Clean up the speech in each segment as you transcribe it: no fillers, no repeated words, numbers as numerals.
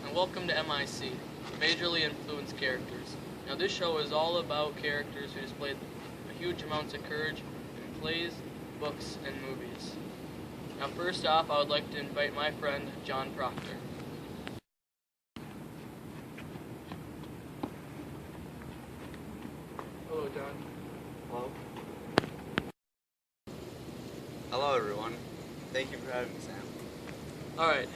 and welcome to MIC, Majorly Influenced Characters. Now this show is all about characters who displayed huge amounts of courage in plays, books, and movies. Now first off, I would like to invite my friend, John Proctor. Hello, John. Hello. Hello, everyone. Thank you for having me, Sam. Alright,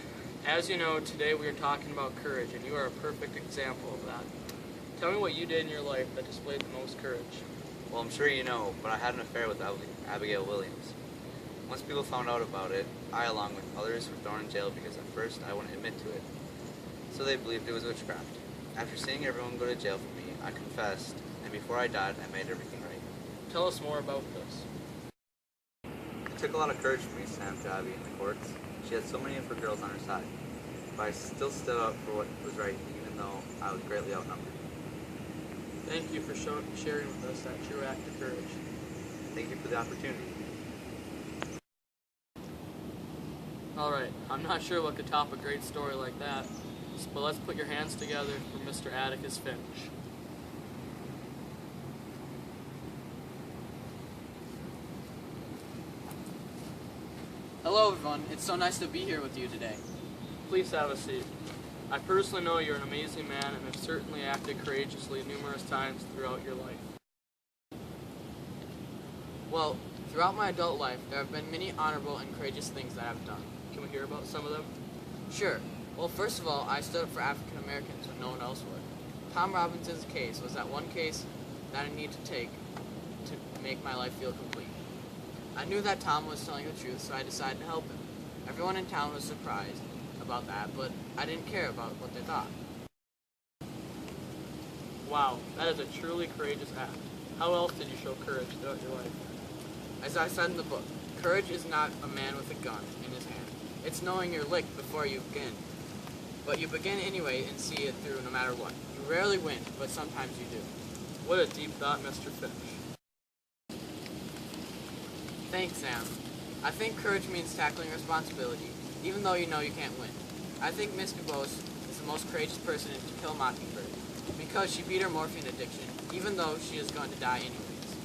as you know, today we are talking about courage, and you are a perfect example of that. Tell me what you did in your life that displayed the most courage. Well, I'm sure you know, but I had an affair with Abigail Williams. Once people found out about it, I, along with others, were thrown in jail because at first I wouldn't admit to it. So they believed it was witchcraft. After seeing everyone go to jail for me, I confessed, and before I died, I made everything right. Tell us more about this. It took a lot of courage for me to stand up to Abby in the courts. She had so many of her girls on her side. But I still stood up for what was right, even though I was greatly outnumbered. Thank you for sharing with us that true act of courage. Thank you for the opportunity. Alright, I'm not sure what could top a great story like that, but let's put your hands together for Mr. Atticus Finch. Hello everyone, it's so nice to be here with you today. Please have a seat. I personally know you're an amazing man and have certainly acted courageously numerous times throughout your life. Well, throughout my adult life, there have been many honorable and courageous things that I've done. Can we hear about some of them? Sure. Well, first of all, I stood up for African Americans when no one else would. Tom Robinson's case was that one case that I need to take to make my life feel complete. I knew that Tom was telling the truth, so I decided to help him. Everyone in town was surprised about that, but I didn't care about what they thought. Wow, that is a truly courageous act. How else did you show courage throughout your life? As I said in the book, courage is not a man with a gun in his hand. It's knowing you're licked before you begin. But you begin anyway and see it through no matter what. You rarely win, but sometimes you do. What a deep thought, Mr. Finch. Thanks, Sam. I think courage means tackling responsibility, even though you know you can't win. I think Miss DuBose is the most courageous person to kill Mockingbird, because she beat her morphine addiction, even though she is going to die anyways.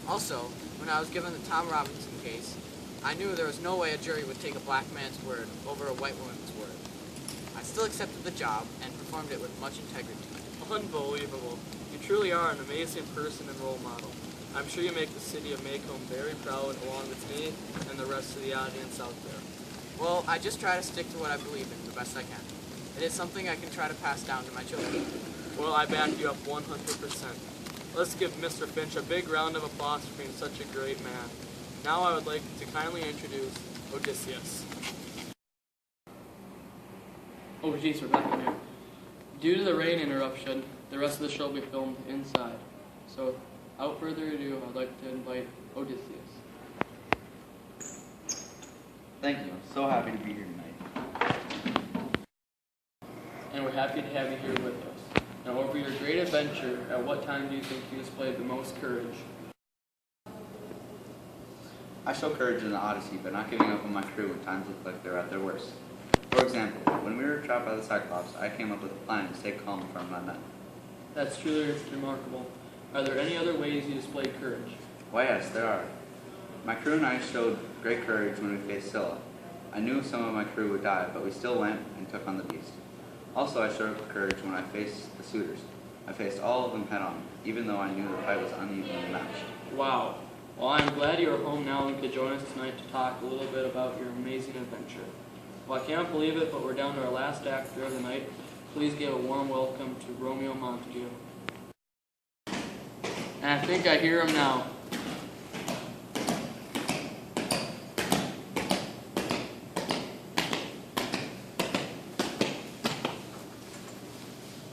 Also, when I was given the Tom Robinson case, I knew there was no way a jury would take a black man's word over a white woman's word. I still accepted the job and performed it with much integrity. Unbelievable. You truly are an amazing person and role model. I'm sure you make the city of Macomb very proud, along with me and the rest of the audience out there. Well, I just try to stick to what I believe in the best I can. It is something I can try to pass down to my children. Well, I back you up 100%. Let's give Mr. Finch a big round of applause for being such a great man. Now I would like to kindly introduce Odysseus. Oh geez, we're back in here. Due to the rain interruption, the rest of the show will be filmed inside. So, without further ado, I'd like to invite Odysseus. Thank you. I'm so happy to be here tonight. And we're happy to have you here with us. Now, over your great adventure, at what time do you think you displayed the most courage? I show courage in the Odyssey by not giving up on my crew when times look like they're at their worst. For example, when we were trapped by the Cyclops, I came up with a plan to stay calm in front of my men. That's truly remarkable. Are there any other ways you displayed courage? Why, yes, there are. My crew and I showed great courage when we faced Scylla. I knew some of my crew would die, but we still went and took on the beast. Also, I showed courage when I faced the suitors. I faced all of them head-on, even though I knew the fight was unevenly matched. Wow. Well, I'm glad you are home now and could join us tonight to talk a little bit about your amazing adventure. Well, I can't believe it, but we're down to our last actor of the night. Please give a warm welcome to Romeo Montague. And I think I hear him now.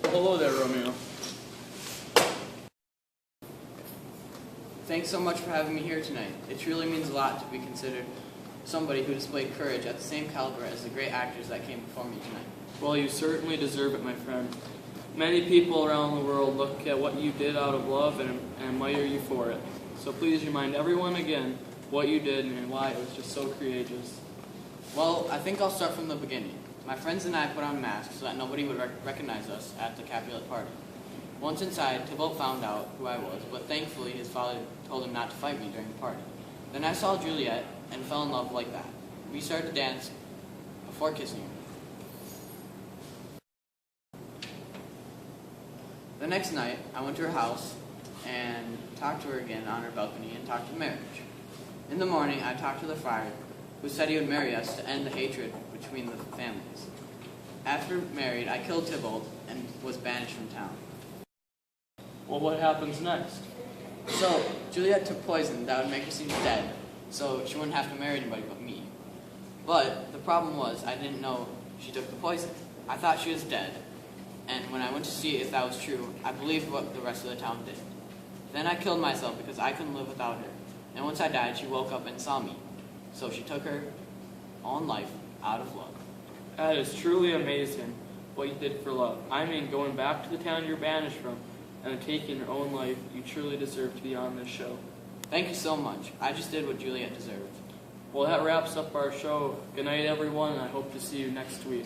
Hello there, Romeo. Thanks so much for having me here tonight. It truly means a lot to be considered somebody who displayed courage at the same caliber as the great actors that came before me tonight. Well, you certainly deserve it, my friend. Many people around the world look at what you did out of love and admire you for it. So please remind everyone again what you did and why it was just so courageous. Well, I think I'll start from the beginning. my friends and I put on masks so that nobody would recognize us at the Capulet party. Once inside, Tybalt found out who I was, but thankfully his father told him not to fight me during the party. Then I saw Juliet and fell in love like that. We started to dance before kissing her. The next night, I went to her house and talked to her again on her balcony and talked to marriage. In the morning, I talked to the friar, who said he would marry us to end the hatred between the families. After married, I killed Tybalt and was banished from town. Well, what happens next? So, Juliet took poison that would make her seem dead, so she wouldn't have to marry anybody but me. But the problem was, I didn't know she took the poison. I thought she was dead, and when I went to see if that was true, I believed what the rest of the town did. Then I killed myself because I couldn't live without her. And once I died, she woke up and saw me. So she took her own life out of love. That is truly amazing what you did for love. I mean, going back to the town you're banished from and taking your own life, you truly deserve to be on this show. Thank you so much. I just did what Juliet deserved. Well, that wraps up our show. Good night, everyone, and I hope to see you next week.